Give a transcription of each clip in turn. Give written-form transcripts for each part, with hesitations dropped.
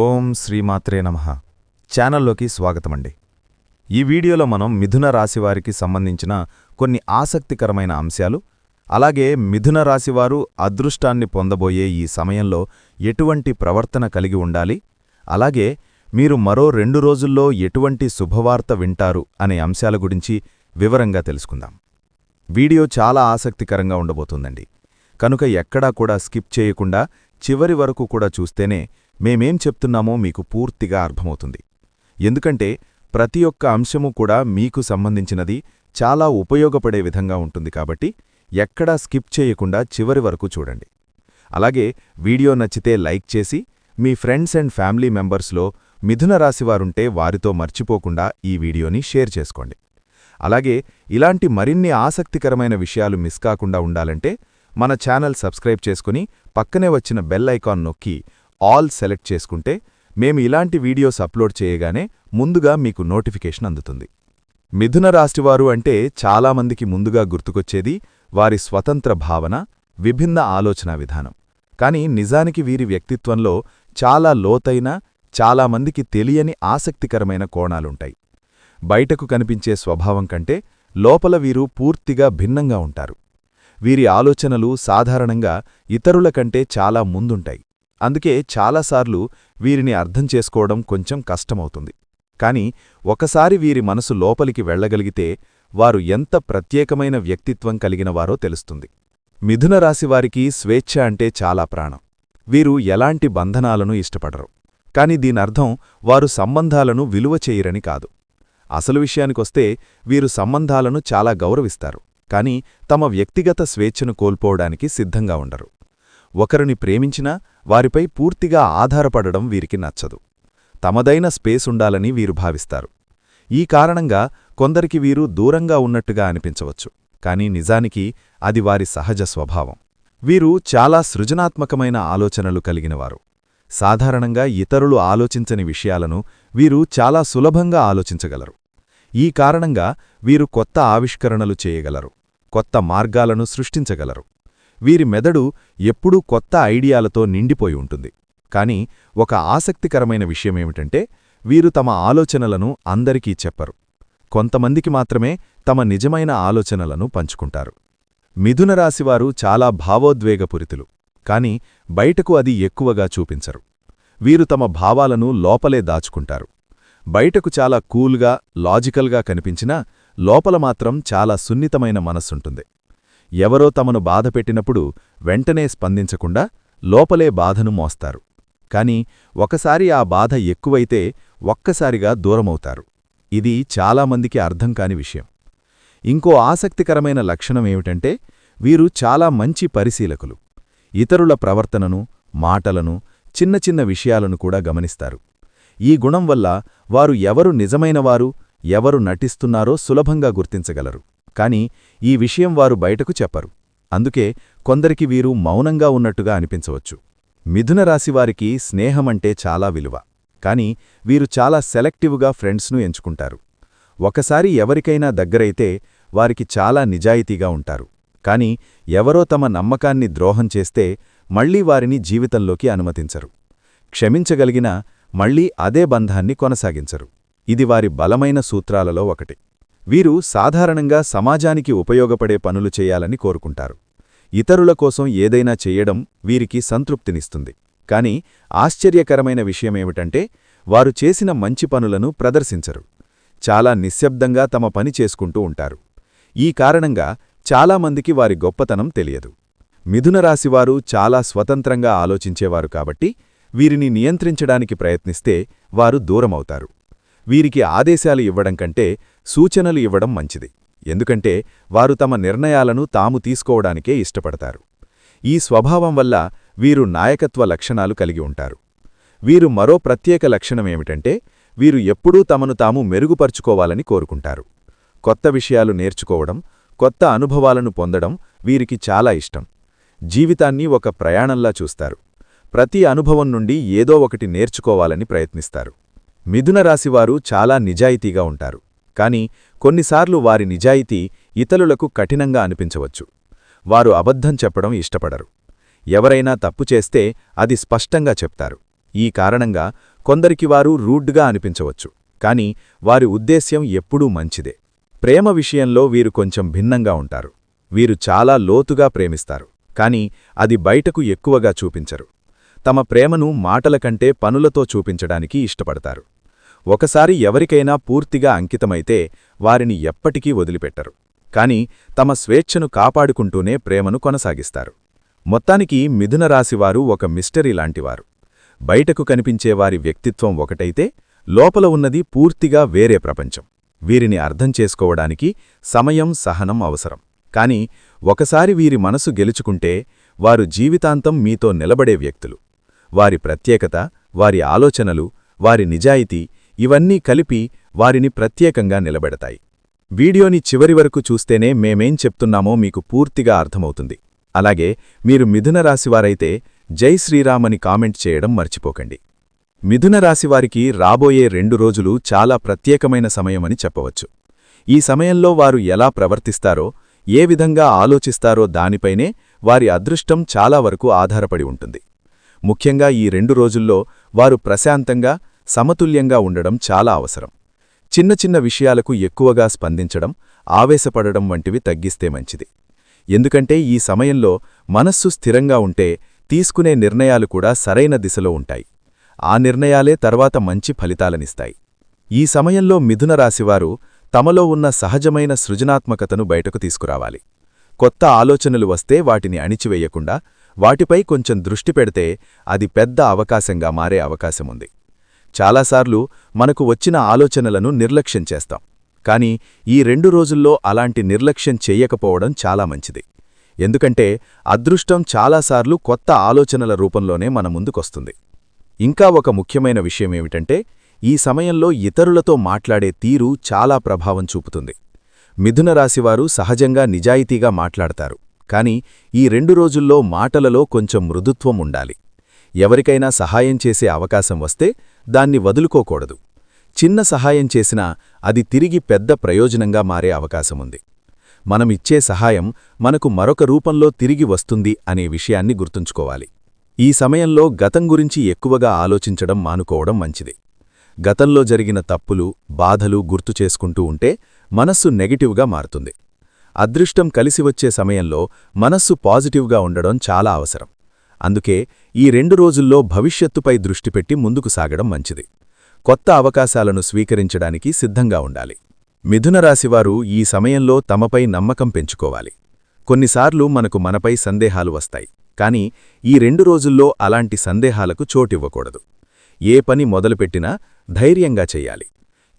ఓం శ్రీమాత్రే నమః ఛానల్లోకి స్వాగతమండి. ఈ వీడియోలో మనం మిథున రాశివారికి సంబంధించిన కొన్ని ఆసక్తికరమైన అంశాలు, అలాగే మిథున రాశివారు అదృష్టాన్ని పొందబోయే ఈ సమయంలో ఎటువంటి ప్రవర్తన కలిగి ఉండాలి, అలాగే మీరు మరో 2 రోజుల్లో ఎటువంటి శుభవార్త వింటారు అనే అంశాల గురించి వివరంగా తెలుసుకుందాం. వీడియో చాలా ఆసక్తికరంగా ఉండబోతుందండి. కనుక ఎక్కడా కూడా స్కిప్ చేయకుండా చివరి వరకు కూడా చూస్తేనే మేమేం చెప్తున్నామో మీకు పూర్తిగా అర్థమవుతుంది. ఎందుకంటే ప్రతి ఒక్క అంశము కూడా మీకు సంబంధించినది, చాలా ఉపయోగపడే విధంగా ఉంటుంది. కాబట్టి ఎక్కడా స్కిప్ చేయకుండా చివరి వరకు చూడండి. అలాగే వీడియో నచ్చితే లైక్ చేసి మీ ఫ్రెండ్స్ అండ్ ఫ్యామిలీ మెంబర్స్లో మిథున రాశివారుంటే వారితో మర్చిపోకుండా ఈ వీడియోని షేర్ చేసుకోండి. అలాగే ఇలాంటి మరిన్ని ఆసక్తికరమైన విషయాలు మిస్ కాకుండా ఉండాలంటే మన ఛానల్ సబ్స్క్రైబ్ చేసుకుని పక్కనే వచ్చిన బెల్ ఐకాన్ నొక్కి ఆల్ సెలెక్ట్ చేసుకుంటే మేము ఇలాంటి వీడియోస్ అప్లోడ్ చేయగానే ముందుగా మీకు నోటిఫికేషన్ అందుతుంది. మిథున రాశివారు అంటే చాలామందికి ముందుగా గుర్తుకొచ్చేది వారి స్వతంత్ర భావన, విభిన్న ఆలోచనా విధానం. కాని నిజానికి వీరి వ్యక్తిత్వంలో చాలా లోతైన, చాలామందికి తెలియని ఆసక్తికరమైన కోణాలుంటాయి. బయటకు కనిపించే స్వభావం కంటే లోపల వీరు పూర్తిగా భిన్నంగా ఉంటారు. వీరి ఆలోచనలు సాధారణంగా ఇతరుల కంటే చాలా ముందుంటాయి. అందుకే చాలాసార్లు వీరిని అర్థం చేసుకోవడం కొంచెం కష్టమవుతుంది. కాని ఒకసారి వీరి మనసు లోపలికి వెళ్లగలిగితే వారు ఎంత ప్రత్యేకమైన వ్యక్తిత్వం కలిగినవారో తెలుస్తుంది. మిథున రాశివారికి స్వేచ్ఛ అంటే చాలా ప్రాణం. వీరు ఎలాంటి బంధనాలను ఇష్టపడరు. కాని దీనర్థం వారు సంబంధాలను విలువ చేయరని కాదు. అసలు విషయానికొస్తే వీరు సంబంధాలను చాలా గౌరవిస్తారు. కాని తమ వ్యక్తిగత స్వేచ్ఛను కోల్పోవడానికి సిద్ధంగా ఉండరు. ఒకరిని ప్రేమించినా వారిపై పూర్తిగా ఆధారపడడం వీరికి నచ్చదు. తమదైన స్పేస్ ఉండాలని వీరు భావిస్తారు. ఈ కారణంగా కొందరికి వీరు దూరంగా ఉన్నట్టుగా అనిపించవచ్చు. కాని నిజానికి అది వారి సహజ స్వభావం. వీరు చాలా సృజనాత్మకమైన ఆలోచనలు కలిగినవారు. సాధారణంగా ఇతరులు ఆలోచించని విషయాలను వీరు చాలా సులభంగా ఆలోచించగలరు. ఈ కారణంగా వీరు కొత్త ఆవిష్కరణలు చేయగలరు, కొత్త మార్గాలను సృష్టించగలరు. వీరి మెదడు ఎప్పుడూ కొత్త ఐడియాలతో నిండిపోయి ఉంటుంది. కాని ఒక ఆసక్తికరమైన విషయమేమిటంటే వీరు తమ ఆలోచనలను అందరికీ చెప్పరు. కొంతమందికి మాత్రమే తమ నిజమైన ఆలోచనలను పంచుకుంటారు. మిథున రాశివారు చాలా భావోద్వేగపూరితులు. కాని బయటకు అది ఎక్కువగా చూపించరు. వీరు తమ భావాలను లోపలే దాచుకుంటారు. బయటకు చాలా కూల్గా, లాజికల్గా కనిపించినా లోపల మాత్రం చాలా సున్నితమైన మనస్సుంటుంది. ఎవరో తమను బాధపెట్టినప్పుడు వెంటనే స్పందించకుండా లోపలే బాధను మోస్తారు. కాని ఒకసారి ఆ బాధ ఎక్కువైతే ఒక్కసారిగా దూరమవుతారు. ఇది చాలామందికి అర్థం కాని విషయం. ఇంకో ఆసక్తికరమైన లక్షణమేమిటంటే వీరు చాలా మంచి పరిశీలకులు. ఇతరుల ప్రవర్తనను, మాటలను, చిన్న చిన్న విషయాలను కూడా గమనిస్తారు. ఈ గుణం వల్ల వారు ఎవరు నిజమైనవారు, ఎవరు నటిస్తున్నారో సులభంగా గుర్తించగలరు. కాని ఈ విషయం వారు బయటకు చెప్పరు. అందుకే కొందరికి వీరు మౌనంగా ఉన్నట్టుగా అనిపించవచ్చు. మిథున రాశివారికి స్నేహమంటే చాలా విలువ. కాని వీరు చాలా సెలెక్టివ్గా ఫ్రెండ్స్ను ఎంచుకుంటారు. ఒకసారి ఎవరికైనా దగ్గరైతే వారికి చాలా నిజాయితీగా ఉంటారు. కాని ఎవరో తమ నమ్మకాన్ని ద్రోహం చేస్తే మళ్లీ వారిని జీవితంలోకి అనుమతించరు. క్షమించగలిగినా మళ్లీ అదే బంధాన్ని కొనసాగించరు. ఇది వారి బలమైన సూత్రాలలో ఒకటి. వీరు సాధారణంగా సమాజానికి ఉపయోగపడే పనులు చేయాలని కోరుకుంటారు. ఇతరుల కోసం ఏదైనా చెయ్యడం వీరికి సంతృప్తినిస్తుంది. కాని ఆశ్చర్యకరమైన విషయమేమిటంటే వారు చేసిన మంచి పనులను ప్రదర్శించరు. చాలా నిశ్శబ్దంగా తమ పని చేసుకుంటూ ఉంటారు. ఈ కారణంగా చాలామందికి వారి గొప్పతనం తెలియదు. మిథున రాశివారు చాలా స్వతంత్రంగా ఆలోచించేవారు కాబట్టి వీరిని నియంత్రించడానికి ప్రయత్నిస్తే వారు దూరమవుతారు. వీరికి ఆదేశాలు ఇవ్వడం కంటే సూచనలు ఇవ్వడం మంచిది. ఎందుకంటే వారు తమ నిర్ణయాలను తాము తీసుకోవడానికే ఇష్టపడతారు. ఈ స్వభావం వల్ల వీరు నాయకత్వ లక్షణాలు కలిగి ఉంటారు. వీరు మరో ప్రత్యేక లక్షణమేమిటంటే వీరు ఎప్పుడూ తమను తాము మెరుగుపరుచుకోవాలని కోరుకుంటారు. కొత్త విషయాలు నేర్చుకోవడం, కొత్త అనుభవాలను పొందడం వీరికి చాలా ఇష్టం. జీవితాన్ని ఒక ప్రయాణంలా చూస్తారు. ప్రతి అనుభవం నుండి ఏదో ఒకటి నేర్చుకోవాలని ప్రయత్నిస్తారు. మిథున రాశివారు చాలా నిజాయితీగా ఉంటారు. కాని కొన్నిసార్లు వారి నిజాయితీ ఇతరులకు కఠినంగా అనిపించవచ్చు. వారు అబద్ధం చెప్పడం ఇష్టపడరు. ఎవరైనా తప్పు చేస్తే అది స్పష్టంగా చెప్తారు. ఈ కారణంగా కొందరికి వారు రూడ్గా అనిపించవచ్చు, కాని వారి ఉద్దేశ్యం ఎప్పుడూ మంచిదే. ప్రేమ విషయంలో వీరు కొంచెం భిన్నంగా ఉంటారు. వీరు చాలా లోతుగా ప్రేమిస్తారు, కాని అది బయటకు ఎక్కువగా చూపించరు. తమ ప్రేమను మాటల కంటే పనులతో చూపించడానికి ఇష్టపడతారు. ఒకసారి ఎవరికైనా పూర్తిగా అంకితమైతే వారిని ఎప్పటికీ వదిలిపెట్టరు, కాని తమ స్వేచ్ఛను కాపాడుకుంటూనే ప్రేమను కొనసాగిస్తారు. మొత్తానికి మిథున రాశివారు ఒక మిస్టరీ లాంటివారు. బయటకు కనిపించేవారి వ్యక్తిత్వం ఒకటైతే లోపల ఉన్నది పూర్తిగా వేరే ప్రపంచం. వీరిని అర్థం చేసుకోవడానికి సమయం, సహనం అవసరం. కాని ఒకసారి వీరి మనసు గెలుచుకుంటే వారు జీవితాంతం మీతో నిలబడే వ్యక్తులు. వారి ప్రత్యేకత, వారి ఆలోచనలు, వారి నిజాయితీ ఇవన్నీ కలిపి వారిని ప్రత్యేకంగా నిలబెడతాయి. వీడియోని చివరి వరకు చూస్తేనే మేమేం చెప్తున్నామో మీకు పూర్తిగా అర్థమవుతుంది. అలాగే మీరు మిథున రాశివారైతే జై శ్రీరామ్ అని కామెంట్ చేయడం మర్చిపోకండి. మిథున రాశివారికి రాబోయే 2 రోజులు చాలా ప్రత్యేకమైన సమయమని చెప్పవచ్చు. ఈ సమయంలో వారు ఎలా ప్రవర్తిస్తారో, ఏ విధంగా ఆలోచిస్తారో దానిపైనే వారి అదృష్టం చాలా వరకు ఆధారపడి ఉంటుంది. ముఖ్యంగా ఈ 2 రోజుల్లో వారు ప్రశాంతంగా, సమతుల్యంగా ఉండడం చాలా అవసరం. చిన్న చిన్న విషయాలకు ఎక్కువగా స్పందించడం, ఆవేశపడడం వంటివి తగ్గిస్తే మంచిది. ఎందుకంటే ఈ సమయంలో మనస్సు స్థిరంగా ఉంటే తీసుకునే నిర్ణయాలు కూడా సరైన దిశలో ఉంటాయి. ఆ నిర్ణయాలే తర్వాత మంచి ఫలితాలనిస్తాయి. ఈ సమయంలో మిథున రాశివారు తమలో ఉన్న సహజమైన సృజనాత్మకతను బయటకు తీసుకురావాలి. కొత్త ఆలోచనలు వస్తే వాటిని అణిచివేయకుండా వాటిపై కొంచెం దృష్టి పెడితే అది పెద్ద అవకాశంగా మారే అవకాశముంది. చాలాసార్లు మనకు వచ్చిన ఆలోచనలను నిర్లక్ష్యం చేస్తాం, కాని ఈ 2 రోజుల్లో అలాంటి నిర్లక్ష్యం చెయ్యకపోవడం చాలా మంచిది. ఎందుకంటే అదృష్టం చాలాసార్లు కొత్త ఆలోచనల రూపంలోనే మన ముందుకొస్తుంది. ఇంకా ఒక ముఖ్యమైన విషయమేమిటంటే ఈ సమయంలో ఇతరులతో మాట్లాడే తీరు చాలా ప్రభావం చూపుతుంది. మిథున రాశివారు సహజంగా నిజాయితీగా మాట్లాడతారు, కాని ఈ 2 రోజుల్లో మాటలలో కొంచెం మృదుత్వం ఉండాలి. ఎవరికైనా సహాయం చేసే అవకాశం వస్తే దాన్ని వదులుకోకూడదు. చిన్న సహాయం చేసినా అది తిరిగి పెద్ద ప్రయోజనంగా మారే అవకాశముంది. మనమిచ్చే సహాయం మనకు మరొక రూపంలో తిరిగి వస్తుంది అనే విషయాన్ని గుర్తుంచుకోవాలి. ఈ సమయంలో గతం గురించి ఎక్కువగా ఆలోచించడం మానుకోవడం మంచిది. గతంలో జరిగిన తప్పులు, బాధలు గుర్తు చేసుకుంటూ ఉంటే మనస్సు నెగటివ్గా మారుతుంది. అదృష్టం కలిసివచ్చే సమయంలో మనస్సు పాజిటివ్గా ఉండడం చాలా అవసరం. అందుకే ఈ 2 రోజుల్లో భవిష్యత్తుపై దృష్టి పెట్టి ముందుకు సాగడం మంచిది. కొత్త అవకాశాలను స్వీకరించడానికి సిద్ధంగా ఉండాలి. మిథున రాశివారు ఈ సమయంలో తమపై నమ్మకం పెంచుకోవాలి. కొన్నిసార్లు మనపై సందేహాలు వస్తాయి, కాని ఈ 2 రోజుల్లో అలాంటి సందేహాలకు చోటివ్వకూడదు. ఏ పని మొదలుపెట్టినా ధైర్యంగా చెయ్యాలి.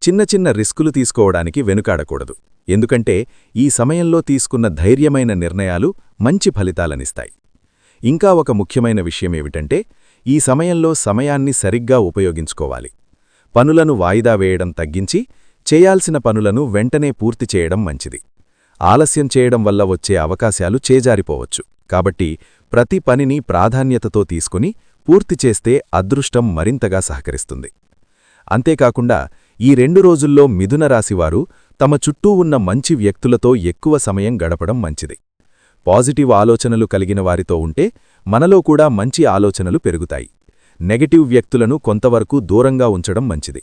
చిన్న చిన్న రిస్కులు తీసుకోవడానికి వెనుకాడకూడదు. ఎందుకంటే ఈ సమయంలో తీసుకున్న ధైర్యమైన నిర్ణయాలు మంచి ఫలితాలనిస్తాయి. ఇంకా ఒక ముఖ్యమైన విషయమేమిటంటే ఈ సమయంలో సమయాన్ని సరిగ్గా ఉపయోగించుకోవాలి. పనులను వాయిదా వేయడం తగ్గించి చేయాల్సిన పనులను వెంటనే పూర్తి చేయడం మంచిది. ఆలస్యం చేయడం వల్ల వచ్చే అవకాశాలు చేజారిపోవచ్చు. కాబట్టి ప్రతి పనిని ప్రాధాన్యతతో తీసుకుని పూర్తి చేస్తే అదృష్టం మరింతగా సహకరిస్తుంది. అంతేకాకుండా ఈ 2 రోజుల్లో మిథున రాశివారు తమ చుట్టూ ఉన్న మంచి వ్యక్తులతో ఎక్కువ సమయం గడపడం మంచిది. పాజిటివ్ ఆలోచనలు కలిగిన వారితో ఉంటే మనలో కూడా మంచి ఆలోచనలు పెరుగుతాయి. నెగటివ్ వ్యక్తులను కొంతవరకు దూరంగా ఉంచడం మంచిది.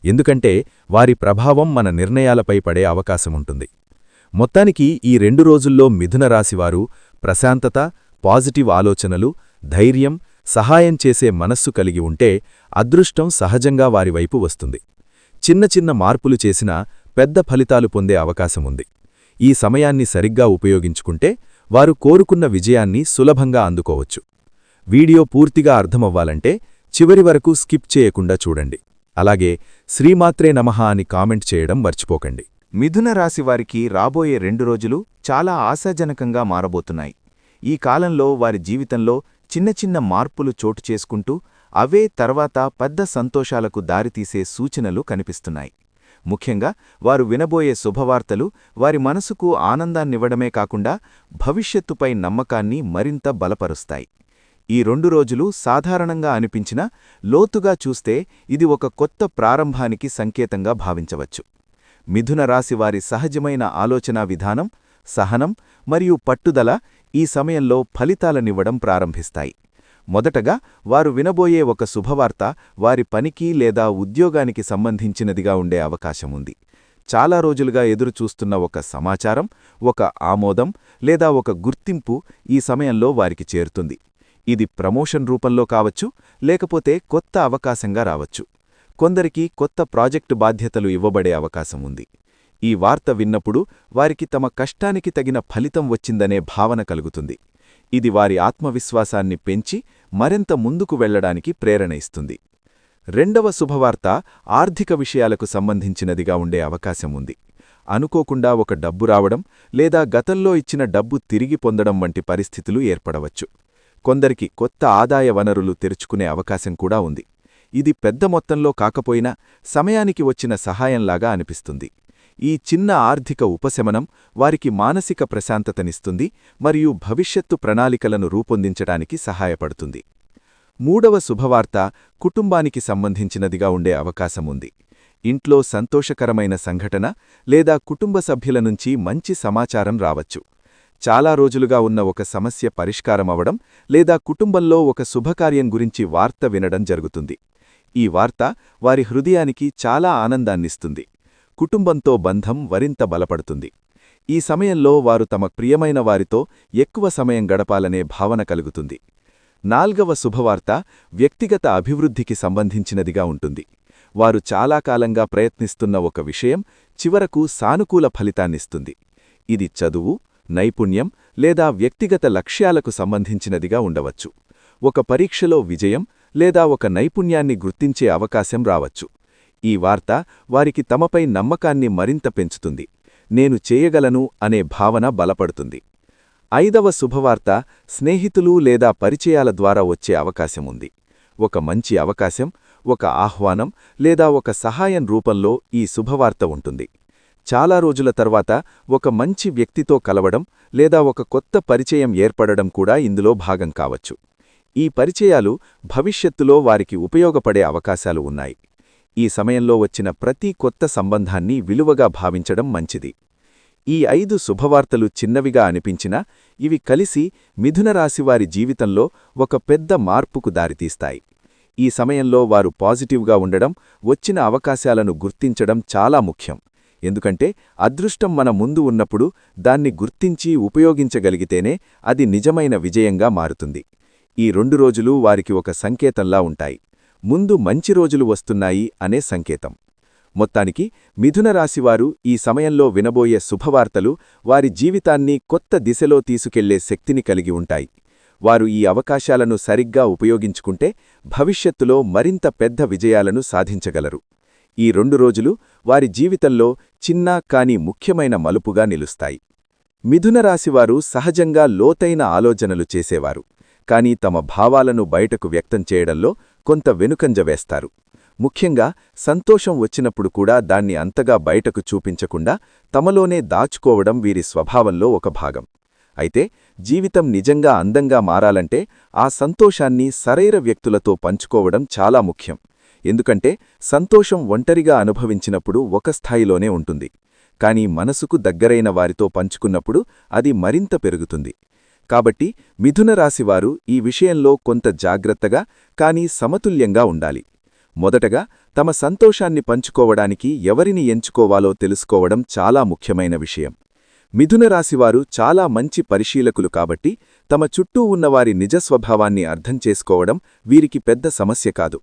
ఎందుకంటే వారి ప్రభావం మన నిర్ణయాలపై పడే అవకాశముంటుంది. మొత్తానికి ఈ 2 రోజుల్లో మిథున రాశివారు ప్రశాంతత, పాజిటివ్ ఆలోచనలు, ధైర్యం, సహాయం చేసే మనస్సు కలిగి ఉంటే అదృష్టం సహజంగా వారివైపు వస్తుంది. చిన్న చిన్న మార్పులు చేసినా పెద్ద ఫలితాలు పొందే అవకాశముంది. ఈ సమయాన్ని సరిగ్గా ఉపయోగించుకుంటే వారు కోరుకున్న విజయాన్ని సులభంగా అందుకోవచ్చు. వీడియో పూర్తిగా అర్థమవ్వాలంటే చివరి వరకు స్కిప్ చేయకుండా చూడండి. అలాగే శ్రీమాత్రే నమః అని కామెంట్ చేయడం మర్చిపోకండి. మిథున రాశివారికి రాబోయే 2 రోజులు చాలా ఆశాజనకంగా మారబోతున్నాయి. ఈ కాలంలో వారి జీవితంలో చిన్న చిన్న మార్పులు చోటు చేసుకుంటూ అవే తర్వాత పెద్ద సంతోషాలకు దారితీసే సూచనలు కనిపిస్తున్నాయి. ముఖ్యంగా వారు వినబోయే శుభవార్తలు వారి మనసుకు ఆనందాన్నివ్వడమే కాకుండా భవిష్యత్తుపై నమ్మకాన్ని మరింత బలపరుస్తాయి. ఈ 2 రోజులు సాధారణంగా అనిపించినా లోతుగా చూస్తే ఇది ఒక కొత్త ప్రారంభానికి సంకేతంగా భావించవచ్చు. మిథున రాశి వారి సహజమైన ఆలోచనా విధానం, సహనం మరియు పట్టుదల ఈ సమయంలో ఫలితాలనివ్వడం ప్రారంభిస్తాయి. మొదటగా వారు వినబోయే ఒక శుభవార్త వారి పనికి లేదా ఉద్యోగానికి సంబంధించినదిగా ఉండే అవకాశముంది. చాలా రోజులుగా ఎదురుచూస్తున్న ఒక సమాచారం, ఒక ఆమోదం లేదా ఒక గుర్తింపు ఈ సమయంలో వారికి చేరుతుంది. ఇది ప్రమోషన్ రూపంలో కావచ్చు, లేకపోతే కొత్త అవకాశంగా రావచ్చు. కొందరికి కొత్త ప్రాజెక్టు బాధ్యతలు ఇవ్వబడే అవకాశం ఉంది. ఈ వార్త విన్నప్పుడు వారికి తమ కష్టానికి తగిన ఫలితం వచ్చిందనే భావన కలుగుతుంది. ఇది వారి ఆత్మవిశ్వాసాన్ని పెంచి మరింత ముందుకు వెళ్లడానికి ప్రేరణ ఇస్తుంది. రెండవ శుభవార్త ఆర్థిక విషయాలకు సంబంధించినదిగా ఉండే అవకాశం ఉంది. అనుకోకుండా ఒక డబ్బు రావడం లేదా గతంలో ఇచ్చిన డబ్బు తిరిగి పొందడం వంటి పరిస్థితులు ఏర్పడవచ్చు. కొందరికి కొత్త ఆదాయ వనరులు తెరుచుకునే అవకాశం కూడా ఉంది. ఇది పెద్ద మొత్తంలో కాకపోయినా సమయానికి వచ్చిన సహాయంలాగా అనిపిస్తుంది. ఈ చిన్న ఆర్థిక ఉపశమనం వారికి మానసిక ప్రశాంతతనిస్తుంది మరియు భవిష్యత్తు ప్రణాళికలను రూపొందించడానికి సహాయపడుతుంది. మూడవ శుభవార్త కుటుంబానికి సంబంధించినదిగా ఉండే అవకాశముంది. ఇంట్లో సంతోషకరమైన సంఘటన లేదా కుటుంబ సభ్యుల నుంచి మంచి సమాచారం రావచ్చు. చాలా రోజులుగా ఉన్న ఒక సమస్య పరిష్కారమవడం లేదా కుటుంబంలో ఒక శుభకార్యం గురించి వార్త వినడం జరుగుతుంది. ఈ వార్త వారి హృదయానికి చాలా ఆనందాన్నిస్తుంది. కుటుంబంతో బంధం మరింత బలపడుతుంది. ఈ సమయంలో వారు తమ ప్రియమైన వారితో ఎక్కువ సమయం గడపాలనే భావన కలుగుతుంది. నాల్గవ శుభవార్త వ్యక్తిగత అభివృద్ధికి సంబంధించినదిగా ఉంటుంది. వారు చాలా కాలంగా ప్రయత్నిస్తున్న ఒక విషయం చివరకు సానుకూల ఫలితాన్నిస్తుంది. ఇది చదువు, నైపుణ్యం లేదా వ్యక్తిగత లక్ష్యాలకు సంబంధించినదిగా ఉండవచ్చు. ఒక పరీక్షలో విజయం లేదా ఒక నైపుణ్యాన్ని గుర్తించే అవకాశం రావచ్చు. ఈ వార్త వారికి తమపై నమ్మకాన్ని మరింత పెంచుతుంది. నేను చేయగలను అనే భావన బలపడుతుంది. ఐదవ శుభవార్త స్నేహితులు లేదా పరిచయాల ద్వారా వచ్చే అవకాశముంది. ఒక మంచి అవకాశం, ఒక ఆహ్వానం లేదా ఒక సహాయం రూపంలో ఈ శుభవార్త ఉంటుంది. చాలా రోజుల తర్వాత ఒక మంచి వ్యక్తితో కలవడం లేదా ఒక కొత్త పరిచయం ఏర్పడడం కూడా ఇందులో భాగం కావచ్చు. ఈ పరిచయాలు భవిష్యత్తులో వారికి ఉపయోగపడే అవకాశాలు ఉన్నాయి. ఈ సమయంలో వచ్చిన ప్రతి కొత్త సంబంధాన్ని విలువగా భావించడం మంచిది. ఈ 5 శుభవార్తలు చిన్నవిగా అనిపించినా ఇవి కలిసి మిథునరాశివారి జీవితంలో ఒక పెద్ద మార్పుకు దారితీస్తాయి. ఈ సమయంలో వారు పాజిటివ్గా ఉండడం, వచ్చిన అవకాశాలను గుర్తించడం చాలా ముఖ్యం. ఎందుకంటే అదృష్టం మన ముందు ఉన్నప్పుడు దాన్ని గుర్తించి ఉపయోగించగలిగితేనే అది నిజమైన విజయంగా మారుతుంది. ఈ 2 రోజులు వారికి ఒక సంకేతంలా ఉంటాయి. ముందు మంచి రోజులు వస్తున్నాయి అనే సంకేతం. మొత్తానికి మిథునరాశివారు ఈ సమయంలో వినబోయే శుభవార్తలు వారి జీవితాన్ని కొత్త దిశలో తీసుకెళ్లే శక్తిని కలిగి ఉంటాయి. వారు ఈ అవకాశాలను సరిగ్గా ఉపయోగించుకుంటే భవిష్యత్తులో మరింత పెద్ద విజయాలను సాధించగలరు. ఈ 2 రోజులు వారి జీవితంలో చిన్న కాని ముఖ్యమైన మలుపుగా నిలుస్తాయి. మిథునరాశివారు సహజంగా లోతైన ఆలోచనలు చేసేవారు. కానీ తమ భావాలను బయటకు వ్యక్తం చేయడంలో కొంత వెనుకంజ వేస్తారు. ముఖ్యంగా సంతోషం వచ్చినప్పుడు కూడా దాన్ని అంతగా బయటకు చూపించకుండా తమలోనే దాచుకోవడం వీరి స్వభావంలో ఒక భాగం. అయితే జీవితం నిజంగా అందంగా మారాలంటే ఆ సంతోషాన్ని సరైన వ్యక్తులతో పంచుకోవడం చాలా ముఖ్యం. ఎందుకంటే సంతోషం ఒంటరిగా అనుభవించినప్పుడు ఒక స్థాయిలోనే ఉంటుంది. కానీ మనసుకు దగ్గరైన వారితో పంచుకున్నప్పుడు అది మరింత పెరుగుతుంది. కాబట్టి మిథునరాశివారు ఈ విషయంలో కొంత జాగ్రత్తగా కానీ సమతుల్యంగా ఉండాలి. మొదటగా తమ సంతోషాన్ని పంచుకోవడానికి ఎవరిని ఎంచుకోవాలో తెలుసుకోవడం చాలా ముఖ్యమైన విషయం. మిథునరాశివారు చాలా మంచి పరిశీలకులు కాబట్టి తమ చుట్టూ ఉన్నవారి నిజస్వభావాన్ని అర్థం చేసుకోవడం వీరికి పెద్ద సమస్య కాదు.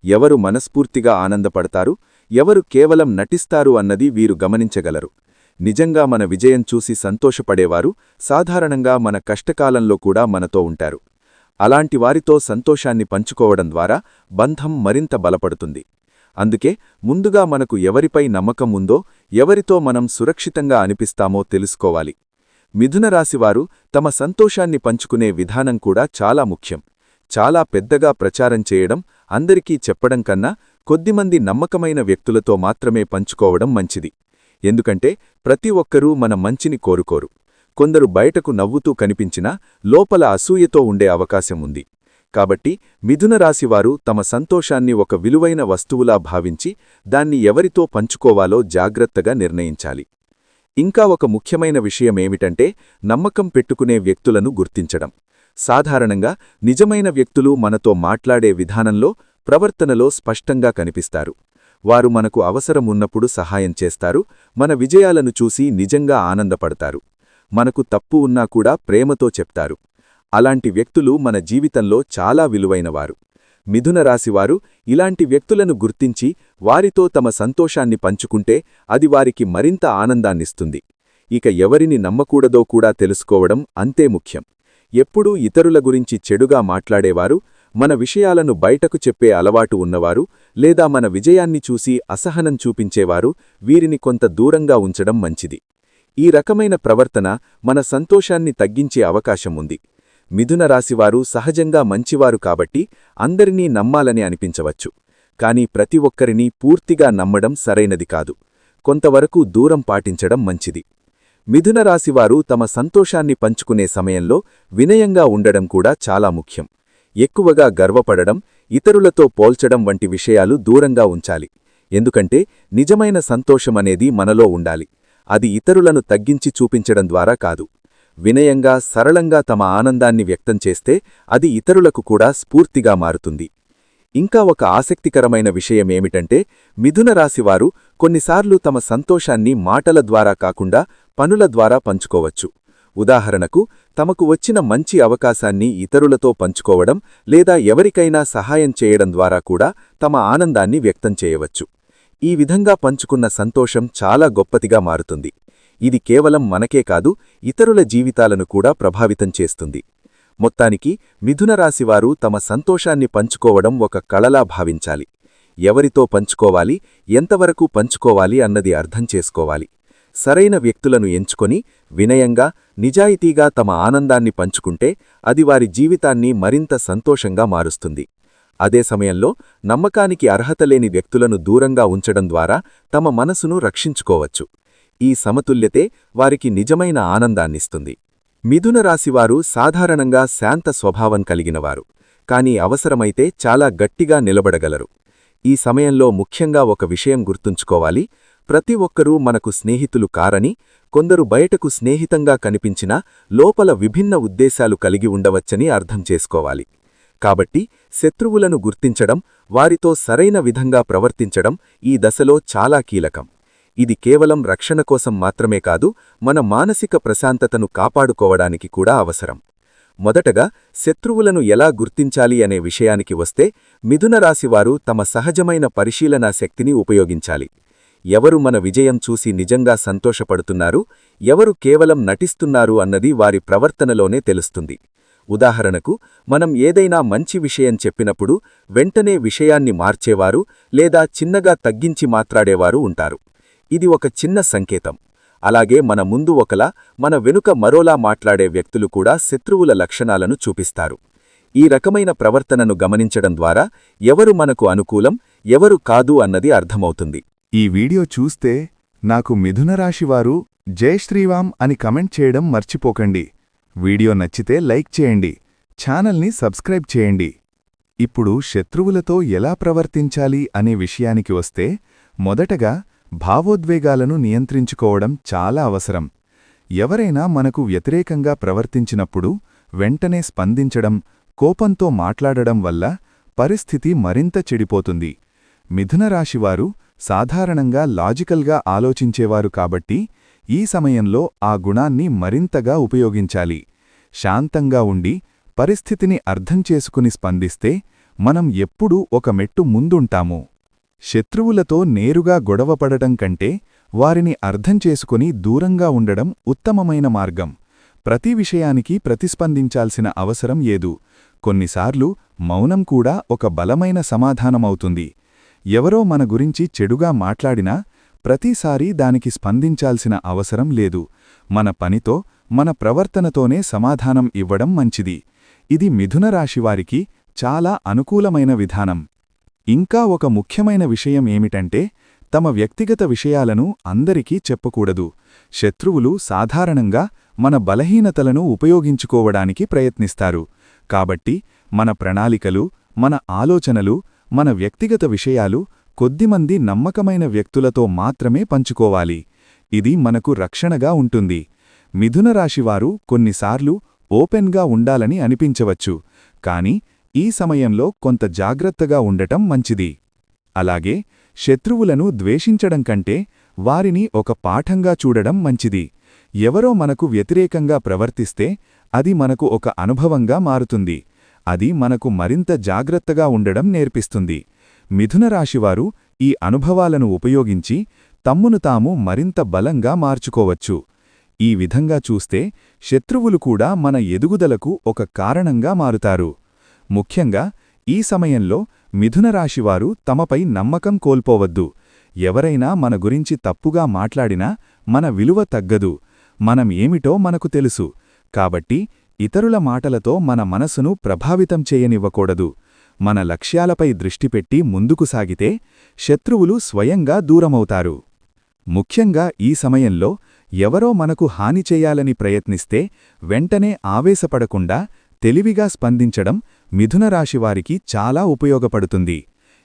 ఎవరు మనస్ఫూర్తిగా ఆనందపడతారు, ఎవరు కేవలం నటిస్తారు అన్నది వీరు గమనించగలరు. నిజంగా మన విజయం చూసి సంతోషపడేవారు సాధారణంగా మన కష్టకాలంలో కూడా మనతో ఉంటారు. అలాంటి వారితో సంతోషాన్ని పంచుకోవడం ద్వారా బంధం మరింత బలపడుతుంది. అందుకే ముందుగా మనకు ఎవరిపై నమ్మకం ఉందో, ఎవరితో మనం సురక్షితంగా అనిపిస్తామో తెలుసుకోవాలి. మిథునరాశివారు తమ సంతోషాన్ని పంచుకునే విధానం కూడా చాలా ముఖ్యం. చాలా పెద్దగా ప్రచారం చేయడం, అందరికీ చెప్పడం కన్నా కొద్దిమంది నమ్మకమైన వ్యక్తులతో మాత్రమే పంచుకోవడం మంచిది. ఎందుకంటే ప్రతి ఒక్కరూ మన మంచిని కోరుకోరు. కొందరు బయటకు నవ్వుతూ కనిపించినా లోపల అసూయతో ఉండే అవకాశం ఉంది. కాబట్టి మిథునరాశివారు తమ సంతోషాన్ని ఒక విలువైన వస్తువులా భావించి దాన్ని ఎవరితో పంచుకోవాలో జాగ్రత్తగా నిర్ణయించాలి. ఇంకా ఒక ముఖ్యమైన విషయమేమిటంటే నమ్మకం పెట్టుకునే వ్యక్తులను గుర్తించడం. సాధారణంగా నిజమైన వ్యక్తులు మనతో మాట్లాడే విధానంలో, ప్రవర్తనలో స్పష్టంగా కనిపిస్తారు. వారు మనకు అవసరం ఉన్నప్పుడు సహాయం చేస్తారు, మన విజయాలను చూసి నిజంగా ఆనందపడతారు. మనకు తప్పు ఉన్నా కూడా ప్రేమతో చెప్తారు. అలాంటి వ్యక్తులు మన జీవితంలో చాలా విలువైనవారు. మిథున రాశివారు ఇలాంటి వ్యక్తులను గుర్తించి వారితో తమ సంతోషాన్ని పంచుకుంటే అది వారికి మరింత ఆనందాన్నిస్తుంది. ఇక ఎవరిని నమ్మకూడదో కూడా తెలుసుకోవడం అంతే ముఖ్యం. ఎప్పుడూ ఇతరుల గురించి చెడుగా మాట్లాడేవారు, మన విషయాలను బయటకు చెప్పే అలవాటు ఉన్నవారు, లేదా మన విజయాన్ని చూసి అసహనం చూపించేవారు, వీరిని కొంత దూరంగా ఉంచడం మంచిది. ఈ రకమైన ప్రవర్తన మన సంతోషాన్ని తగ్గించే అవకాశం ఉంది. మిథున రాశివారు సహజంగా మంచివారు కాబట్టి అందరినీ నమ్మాలని అనిపించవచ్చు. కానీ ప్రతి ఒక్కరినీ పూర్తిగా నమ్మడం సరైనది కాదు. కొంతవరకు దూరం పాటించడం మంచిది. మిథున రాశివారు తమ సంతోషాన్ని పంచుకునే సమయంలో వినయంగా ఉండడం కూడా చాలా ముఖ్యం. ఎక్కువగా గర్వపడడం, ఇతరులతో పోల్చడం వంటి విషయాలు దూరంగా ఉంచాలి. ఎందుకంటే నిజమైన సంతోషమనేది మనలో ఉండాలి. అది ఇతరులను తగ్గించి చూపించడం ద్వారా కాదు. వినయంగా, సరళంగా తమ ఆనందాన్ని వ్యక్తం చేస్తే అది ఇతరులకు కూడా స్ఫూర్తిగా మారుతుంది. ఇంకా ఒక ఆసక్తికరమైన విషయమేమిటంటే, మిథున రాశివారు కొన్నిసార్లు తమ సంతోషాన్ని మాటల ద్వారా కాకుండా పనుల ద్వారా పంచుకోవచ్చు. ఉదాహరణకు, తమకు వచ్చిన మంచి అవకాశాన్ని ఇతరులతో పంచుకోవడం లేదా ఎవరికైనా సహాయం చేయడం ద్వారా కూడా తమ ఆనందాన్ని వ్యక్తం చేయవచ్చు. ఈ విధంగా పంచుకున్న సంతోషం చాలా గొప్పదిగా మారుతుంది. ఇది కేవలం మనకే కాదు, ఇతరుల జీవితాలను కూడా ప్రభావితం చేస్తుంది. మొత్తానికి మిథున రాశివారు తమ సంతోషాన్ని పంచుకోవడం ఒక కళలా భావించాలి. ఎవరితో పంచుకోవాలి, ఎంతవరకు పంచుకోవాలి అన్నది అర్థం చేసుకోవాలి. సరైన వ్యక్తులను ఎంచుకొని వినయంగా, నిజాయితీగా తమ ఆనందాన్ని పంచుకుంటే అది వారి జీవితాన్ని మరింత సంతోషంగా మారుస్తుంది. అదే సమయంలో నమ్మకానికి అర్హత లేని వ్యక్తులను దూరంగా ఉంచడం ద్వారా తమ మనసును రక్షించుకోవచ్చు. ఈ సమతుల్యతే వారికి నిజమైన ఆనందాన్నిస్తుంది. మిథున రాశివారు సాధారణంగా శాంత స్వభావం కలిగినవారు, కానీ అవసరమైతే చాలా గట్టిగా నిలబడగలరు. ఈ సమయంలో ముఖ్యంగా ఒక విషయం గుర్తుంచుకోవాలి. ప్రతి ఒక్కరూ మనకు స్నేహితులు కారని, కొందరు బయటకు స్నేహితంగా కనిపించినా లోపల విభిన్న ఉద్దేశాలు కలిగి ఉండవచ్చని అర్థం చేసుకోవాలి. కాబట్టి శత్రువులను గుర్తించడం, వారితో సరైన విధంగా ప్రవర్తించడం ఈ దశలో చాలా కీలకం. ఇది కేవలం రక్షణ కోసం మాత్రమే కాదు, మన మానసిక ప్రశాంతతను కాపాడుకోవడానికి కూడా అవసరం. మొదటగా శత్రువులను ఎలా గుర్తించాలి అనే విషయానికి వస్తే, మిథున రాశివారు తమ సహజమైన పరిశీలనా శక్తిని ఉపయోగించాలి. ఎవరు మన విజయం చూసి నిజంగా సంతోషపడుతున్నారు, ఎవరు కేవలం నటిస్తున్నారు అన్నది వారి ప్రవర్తనలోనే తెలుస్తుంది. ఉదాహరణకు, మనం ఏదైనా మంచి విషయం చెప్పినప్పుడు వెంటనే విషయాన్ని మార్చేవారు లేదా చిన్నగా తగ్గించి మాట్లాడేవారు ఉంటారు. ఇది ఒక చిన్న సంకేతం. అలాగే మన ముందు ఒకలా, మన వెనుక మరోలా మాట్లాడే వ్యక్తులు కూడా శత్రువుల లక్షణాలను చూపిస్తారు. ఈ రకమైన ప్రవర్తనను గమనించడం ద్వారా ఎవరు మనకు అనుకూలం, ఎవరు కాదు అన్నది అర్థమవుతుంది. ఈ వీడియో చూస్తే నాకు మిథున రాశివారు జై శ్రీరామ్ అని కమెంట్ చేయడం మర్చిపోకండి. వీడియో నచ్చితే లైక్ చేయండి, ఛానల్ని సబ్స్క్రైబ్ చేయండి. ఇప్పుడు శత్రువులతో ఎలా ప్రవర్తించాలి అనే విషయానికి వస్తే, మొదటగా భావోద్వేగాలను నియంత్రించుకోవడం చాలా అవసరం. ఎవరైనా మనకు వ్యతిరేకంగా ప్రవర్తించినప్పుడు వెంటనే స్పందించడం, కోపంతో మాట్లాడడం వల్ల పరిస్థితి మరింత చెడిపోతుంది. మిథున రాశివారు సాధారణంగా లాజికల్గా ఆలోచించేవారు కాబట్టి ఈ సమయంలో ఆ గుణాన్ని మరింతగా ఉపయోగించాలి. శాంతంగా ఉండి పరిస్థితిని అర్థం చేసుకుని స్పందిస్తే మనం ఎప్పుడూ ఒక మెట్టు ముందుంటాము. శత్రువులతో నేరుగా గొడవపడటం కంటే వారిని అర్థం చేసుకుని దూరంగా ఉండడం ఉత్తమమైన మార్గం. ప్రతి విషయానికి ప్రతిస్పందించాల్సిన అవసరం ఏదు. కొన్నిసార్లు మౌనం కూడా ఒక బలమైన సమాధానమవుతుంది. ఎవరో మన గురించి చెడుగా మాట్లాడినా ప్రతిసారీ దానికి స్పందించాల్సిన అవసరం లేదు. మన పనితో, మన ప్రవర్తనతోనే సమాధానం ఇవ్వడం మంచిది. ఇది మిథున రాశివారికి చాలా అనుకూలమైన విధానం. ఇంకా ఒక ముఖ్యమైన విషయం ఏమిటంటే, తమ వ్యక్తిగత విషయాలను అందరికీ చెప్పకూడదు. శత్రువులు సాధారణంగా మన బలహీనతలను ఉపయోగించుకోవడానికి ప్రయత్నిస్తారు. కాబట్టి మన ప్రణాళికలు, మన ఆలోచనలు, మన వ్యక్తిగత విషయాలు కొద్దిమంది నమ్మకమైన వ్యక్తులతో మాత్రమే పంచుకోవాలి. ఇది మనకు రక్షణగా ఉంటుంది. మిథున రాశివారు కొన్నిసార్లు ఓపెన్గా ఉండాలని అనిపించవచ్చు, కాని ఈ సమయంలో కొంత జాగ్రత్తగా ఉండటం మంచిది. అలాగే శత్రువులను ద్వేషించడం కంటే వారిని ఒక పాఠంగా చూడడం మంచిది. ఎవరో మనకు వ్యతిరేకంగా ప్రవర్తిస్తే అది మనకు ఒక అనుభవంగా మారుతుంది. అది మనకు మరింత జాగ్రత్తగా ఉండడం నేర్పిస్తుంది. మిథునరాశివారు ఈ అనుభవాలను ఉపయోగించి తమ్మును తాము మరింత బలంగా మార్చుకోవచ్చు. ఈ విధంగా చూస్తే శత్రువులు కూడా మన ఎదుగుదలకు ఒక కారణంగా మారుతారు. ముఖ్యంగా ఈ సమయంలో మిథునరాశివారు తమపై నమ్మకం కోల్పోవద్దు. ఎవరైనా మన గురించి తప్పుగా మాట్లాడినా మన విలువ తగ్గదు. మనం ఏమిటో మనకు తెలుసు. కాబట్టి ఇతరుల మాటలతో మన మనసును ప్రభావితం చేయనివ్వకూడదు. మన లక్ష్యాలపై దృష్టిపెట్టి ముందుకు సాగితే శత్రువులు స్వయంగా దూరమవుతారు. ముఖ్యంగా ఈ సమయంలో ఎవరో మనకు హాని చేయాలని ప్రయత్నిస్తే వెంటనే ఆవేశపడకుండా తెలివిగా స్పందించడం మిథునరాశివారికి చాలా ఉపయోగపడుతుంది.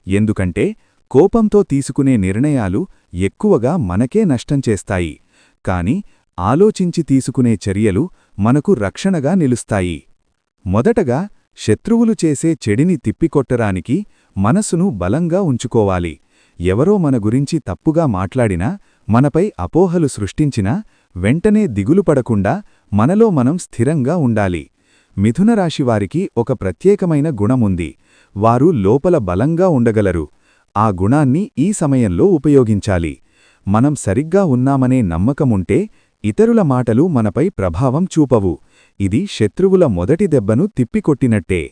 ఎందుకంటే కోపంతో తీసుకునే నిర్ణయాలు ఎక్కువగా మనకే నష్టం చేస్తాయి. కాని ఆలోచించి తీసుకునే చర్యలు మనకు రక్షణగా నిలుస్తాయి. మొదటగా శత్రువులు చేసే చెడిని తిప్పికొట్టడానికి మనసును బలంగా ఉంచుకోవాలి. ఎవరో మన గురించి తప్పుగా మాట్లాడినా, మనపై అపోహలు సృష్టించినా వెంటనే దిగులుపడకుండా మనలో మనం స్థిరంగా ఉండాలి. మిథునరాశివారికి ఒక ప్రత్యేకమైన గుణముంది. వారు లోపల బలంగా ఉండగలరు. ఆ గుణాన్ని ఈ సమయంలో ఉపయోగించాలి. మనం సరిగ్గా ఉన్నామనే నమ్మకముంటే ఇతరుల మాటలు మనపై ప్రభావం చూపవు. ఇది శత్రువుల మొదటి దెబ్బను తిప్పికొట్టినట్టే.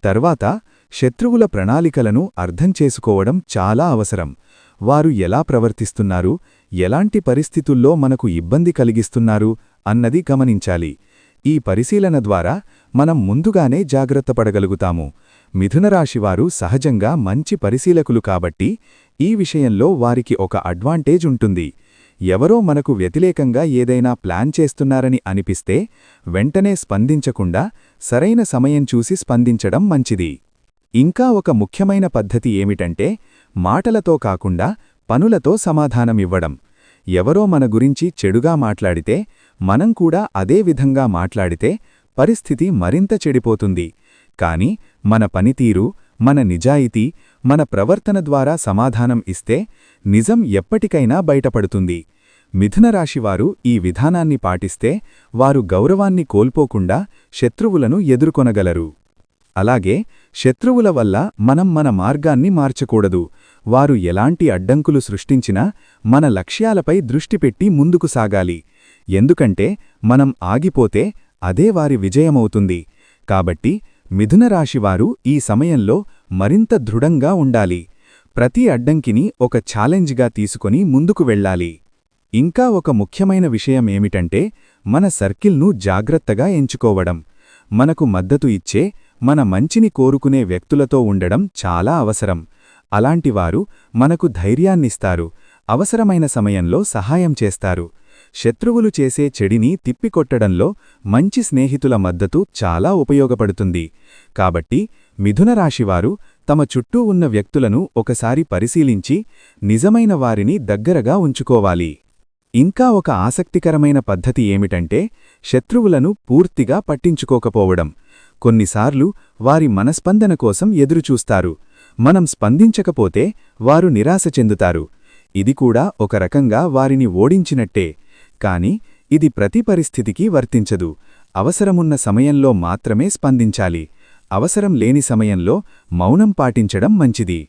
తర్వాత శత్రువుల ప్రణాళికలను అర్థం చేసుకోవడం చాలా అవసరం. వారు ఎలా ప్రవర్తిస్తున్నారు, ఎలాంటి పరిస్థితుల్లో మనకు ఇబ్బంది కలిగిస్తున్నారు అన్నది గమనించాలి. ఈ పరిశీలన ద్వారా మనం ముందుగానే జాగ్రత్తపడగలుగుతాము. మిథునరాశివారు సహజంగా మంచి పరిశీలకులు కాబట్టి ఈ విషయంలో వారికి ఒక అడ్వాంటేజ్ ఉంటుంది. ఎవరో మనకు వ్యతిరేకంగా ఏదైనా ప్లాన్ చేస్తున్నారని అనిపిస్తే వెంటనే స్పందించకుండా సరైన సమయం చూసి స్పందించడం మంచిది. ఇంకా ఒక ముఖ్యమైన పద్ధతి ఏమిటంటే మాటలతో కాకుండా పనులతో సమాధానమివ్వడం. ఎవరో మన గురించి చెడుగా మాట్లాడితే మనం కూడా అదే విధంగా మాట్లాడితే పరిస్థితి మరింత చెడిపోతుంది. కాని మన పనితీరు, మన నిజాయితీ, మన ప్రవర్తన ద్వారా సమాధానం ఇస్తే నిజం ఎప్పటికైనా బయటపడుతుంది. మిథునరాశివారు ఈ విధానాన్ని పాటిస్తే వారు గౌరవాన్ని కోల్పోకుండా శత్రువులను ఎదుర్కొనగలరు. అలాగే శత్రువుల వల్ల మనం మన మార్గాన్ని మార్చకూడదు. వారు ఎలాంటి అడ్డంకులు సృష్టించినా మన లక్ష్యాలపై దృష్టిపెట్టి ముందుకు సాగాలి. ఎందుకంటే మనం ఆగిపోతే అదే వారి విజయమవుతుంది. కాబట్టి మిథునరాశివారు ఈ సమయంలో మరింత దృఢంగా ఉండాలి. ప్రతి అడ్డంకిని ఒక ఛాలెంజ్గా తీసుకొని ముందుకు వెళ్ళాలి. ఇంకా ఒక ముఖ్యమైన విషయమేమిటంటే మన సర్కిల్ను జాగ్రత్తగా ఎంచుకోవడం. మనకు మద్దతు ఇచ్చే, మన మంచిని కోరుకునే వ్యక్తులతో ఉండడం చాలా అవసరం. అలాంటివారు మనకు ధైర్యాన్నిస్తారు, అవసరమైన సమయంలో సహాయం చేస్తారు. శత్రువులు చేసే చెడిని తిప్పికొట్టడంలో మంచి స్నేహితుల మద్దతు చాలా ఉపయోగపడుతుంది. కాబట్టి మిథునరాశివారు తమ చుట్టూ ఉన్న వ్యక్తులను ఒకసారి పరిశీలించి నిజమైన వారిని దగ్గరగా ఉంచుకోవాలి. ఇంకా ఒక ఆసక్తికరమైన పద్ధతి ఏమిటంటే శత్రువులను పూర్తిగా పట్టించుకోకపోవడం. కొన్నిసార్లు వారి మనస్పందన కోసం ఎదురుచూస్తారు. మనం స్పందించకపోతే వారు నిరాశ చెందుతారు. ఇది కూడా ఒక రకంగా వారిని ఓడించినట్టే. కాని ఇది ప్రతి పరిస్థితికి వర్తించదు. అవసరమున్న సమయంలో మాత్రమే స్పందించాలి. అవసరం లేని సమయంలో మౌనం పాటించడం మంచిది.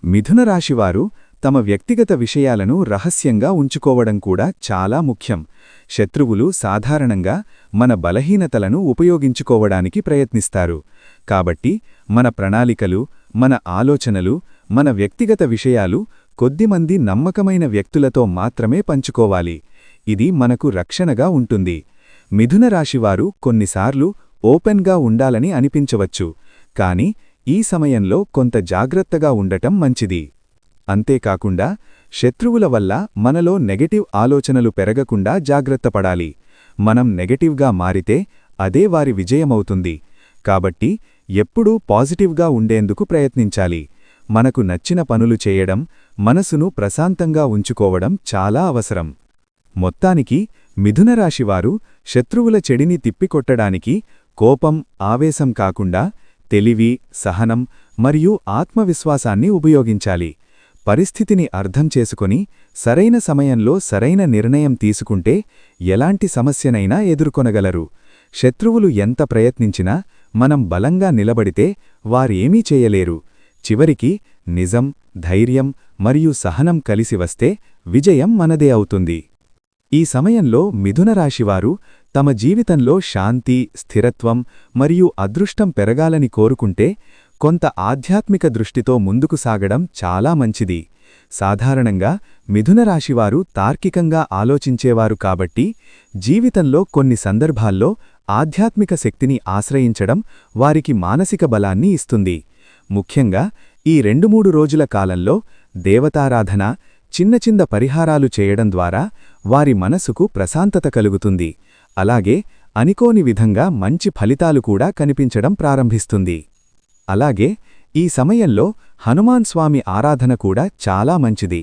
మిథునరాశివారు తమ వ్యక్తిగత విషయాలను రహస్యంగా ఉంచుకోవడం కూడా చాలా ముఖ్యం. శత్రువులు సాధారణంగా మన బలహీనతలను ఉపయోగించుకోవడానికి ప్రయత్నిస్తారు. కాబట్టి మన ప్రణాళికలు, మన ఆలోచనలు, మన వ్యక్తిగత విషయాలు కొద్దిమంది నమ్మకమైన వ్యక్తులతో మాత్రమే పంచుకోవాలి. ఇది మనకు రక్షణగా ఉంటుంది. మిథునరాశివారు కొన్నిసార్లు ఓపెన్గా ఉండాలని అనిపించవచ్చు, కాని ఈ సమయంలో కొంత జాగ్రత్తగా ఉండటం మంచిది. అంతేకాకుండా శత్రువుల వల్ల మనలో నెగటివ్ ఆలోచనలు పెరగకుండా జాగ్రత్తపడాలి. మనం నెగటివ్గా మారితే అదే వారి విజయమవుతుంది. కాబట్టి ఎప్పుడూ పాజిటివ్గా ఉండేందుకు ప్రయత్నించాలి. మనకు నచ్చిన పనులు చేయడం, మనసును ప్రశాంతంగా ఉంచుకోవడం చాలా అవసరం. మొత్తానికి మిథునరాశివారు శత్రువుల చెడిని తిప్పికొట్టడానికి కోపం, ఆవేశం కాకుండా తెలివి, సహనం మరియు ఆత్మవిశ్వాసాన్ని ఉపయోగించాలి. పరిస్థితిని అర్థం చేసుకొని సరైన సమయంలో సరైన నిర్ణయం తీసుకుంటే ఎలాంటి సమస్యనైనా ఎదుర్కొనగలరు. శత్రువులు ఎంత ప్రయత్నించినా మనం బలంగా నిలబడితే వారేమీ చేయలేరు. చివరికి నిజం, ధైర్యం మరియు సహనం కలిసి వస్తే విజయం మనదే అవుతుంది. ఈ సమయంలో మిథునరాశివారు తమ జీవితంలో శాంతి, స్థిరత్వం మరియు అదృష్టం పెరగాలని కోరుకుంటే కొంత ఆధ్యాత్మిక దృష్టితో ముందుకు సాగడం చాలా మంచిది. సాధారణంగా మిథునరాశివారు తార్కికంగా ఆలోచించేవారు కాబట్టి జీవితంలో కొన్ని సందర్భాల్లో ఆధ్యాత్మిక శక్తిని ఆశ్రయించడం వారికి మానసిక బలాన్ని ఇస్తుంది. ముఖ్యంగా ఈ 2-3 రోజుల కాలంలో దేవతారాధన, చిన్న చిన్న పరిహారాలు చేయడం ద్వారా వారి మనసుకు ప్రశాంతత కలుగుతుంది. అలాగే అనుకోని విధంగా మంచి ఫలితాలు కూడా కనిపించడం ప్రారంభిస్తుంది. అలాగే ఈ సమయంలో హనుమాన్ స్వామి ఆరాధన కూడా చాలా మంచిది.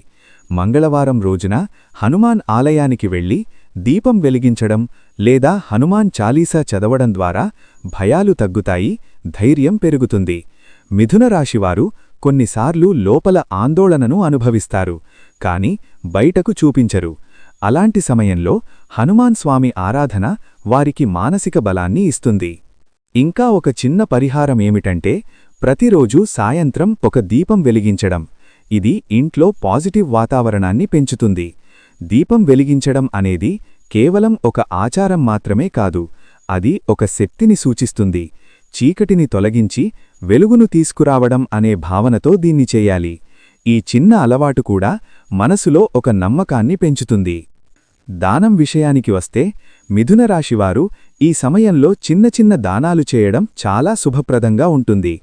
మంగళవారం రోజున హనుమాన్ ఆలయానికి వెళ్లి దీపం వెలిగించడం లేదా హనుమాన్ చాలీసా చదవడం ద్వారా భయాలు తగ్గుతాయి, ధైర్యం పెరుగుతుంది. మిథునరాశివారు కొన్నిసార్లు లోపల ఆందోళనను అనుభవిస్తారు, కాని బయటకు చూపించరు. అలాంటి సమయంలో హనుమాన్ స్వామి ఆరాధన వారికి మానసిక బలాన్ని ఇస్తుంది. ఇంకా ఒక చిన్న పరిహారం ఏమిటంటే ప్రతిరోజూ సాయంత్రం ఒక దీపం వెలిగించడం. ఇది ఇంట్లో పాజిటివ్ వాతావరణాన్ని పెంచుతుంది. దీపం వెలిగించడం అనేది కేవలం ఒక ఆచారం మాత్రమే కాదు, అది ఒక శక్తిని సూచిస్తుంది. చీకటిని తొలగించి వెలుగును తీసుకురావడం అనే భావనతో దీన్ని చేయాలి. ఈ చిన్న అలవాటు కూడా మనసులో ఒక నమ్మకాన్ని పెంచుతుంది. దానం విషయానికి వస్తే మిథునరాశివారు ఈ సమయంలో చిన్న చిన్న దానాలు చేయడం చాలా శుభప్రదంగా ఉంటుంది.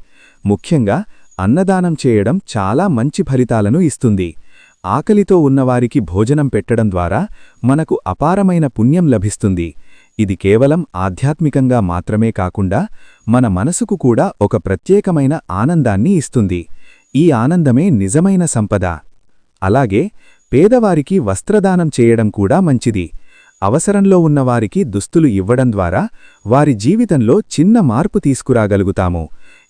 ముఖ్యంగా అన్నదానం చేయడం చాలా మంచి ఫలితాలను ఇస్తుంది. ఆకలితో ఉన్నవారికి భోజనం పెట్టడం ద్వారా మనకు అపారమైన పుణ్యం లభిస్తుంది. ఇది కేవలం ఆధ్యాత్మికంగా మాత్రమే కాకుండా మన మనసుకు కూడా ఒక ప్రత్యేకమైన ఆనందాన్ని ఇస్తుంది. ఈ ఆనందమే నిజమైన సంపద. అలాగే పేదవారికి వస్త్రదానం చేయడం కూడా మంచిది. అవసరంలో ఉన్నవారికి దుస్తులు ఇవ్వడం ద్వారా వారి జీవితంలో చిన్న మార్పు తీసుకురాగలుగుతాము.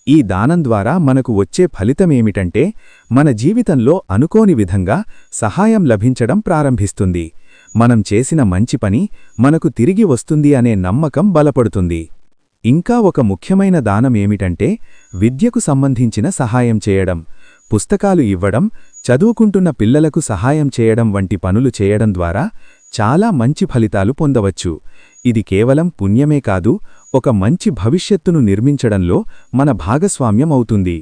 ఈ దానం ద్వారా మనకు వచ్చే ఫలితమేమిటంటే మన జీవితంలో అనుకోని విధంగా సహాయం లభించడం ప్రారంభిస్తుంది. మనం చేసిన మంచి పని మనకు తిరిగి వస్తుంది అనే నమ్మకం బలపడుతుంది. ఇంకా ఒక ముఖ్యమైన దానం ఏమిటంటే విద్యకు సంబంధించిన సహాయం చేయడం. పుస్తకాలు ఇవ్వడం, చదువుకుంటున్న పిల్లలకు సహాయం చేయడం వంటి పనులు చేయడం ద్వారా చాలా మంచి ఫలితాలు పొందవచ్చు. ఇది కేవలం పుణ్యమే కాదు, ఒక మంచి భవిష్యత్తును నిర్మించడంలో మన భాగస్వామ్యం అవుతుంది.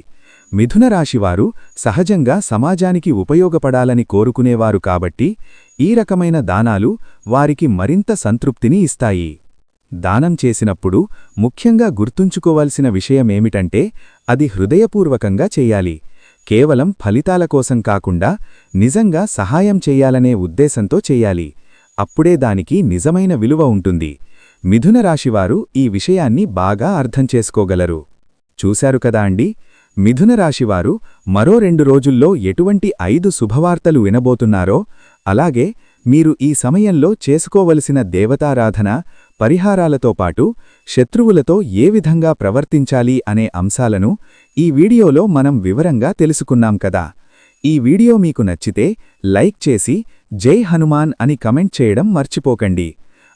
మిథునరాశివారు సహజంగా సమాజానికి ఉపయోగపడాలని కోరుకునేవారు కాబట్టి ఈ రకమైన దానాలు వారికి మరింత సంతృప్తిని ఇస్తాయి. దానం చేసినప్పుడు ముఖ్యంగా గుర్తుంచుకోవాల్సిన విషయమేమిటంటే అది హృదయపూర్వకంగా చెయ్యాలి. కేవలం ఫలితాల కోసం కాకుండా నిజంగా సహాయం చెయ్యాలనే ఉద్దేశంతో చెయ్యాలి. అప్పుడే దానికి నిజమైన విలువ ఉంటుంది. మిథునరాశివారు ఈ విషయాన్ని బాగా అర్థం చేసుకోగలరు. చూశారు కదా అండి, మిథునరాశివారు మరో 2 రోజుల్లో ఎటువంటి 5 శుభవార్తలు వినబోతున్నారో, అలాగే మీరు ఈ సమయంలో చేసుకోవలసిన దేవతారాధన, పరిహారాలతో పాటు శత్రువులతో ఏ విధంగా ప్రవర్తించాలి అనే అంశాలను ఈ వీడియోలో మనం వివరంగా తెలుసుకున్నాం కదా. ఈ వీడియో మీకు నచ్చితే లైక్ చేసి జై హనుమాన్ అని కమెంట్ చేయడం మర్చిపోకండి.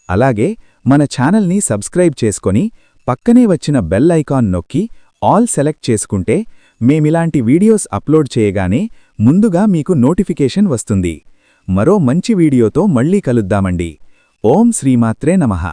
అలాగే మన ఛానల్ని సబ్స్క్రైబ్ చేసుకొని పక్కనే వచ్చిన బెల్ ఐకాన్ నొక్కి ఆల్ సెలెక్ట్ చేసుకుంటే మేమిలాంటి వీడియోస్ అప్లోడ్ చేయగానే ముందుగా మీకు నోటిఫికేషన్ వస్తుంది. మరో మంచి వీడియోతో మళ్ళీ కలుద్దామండి. ఓం శ్రీమాత్రే నమః.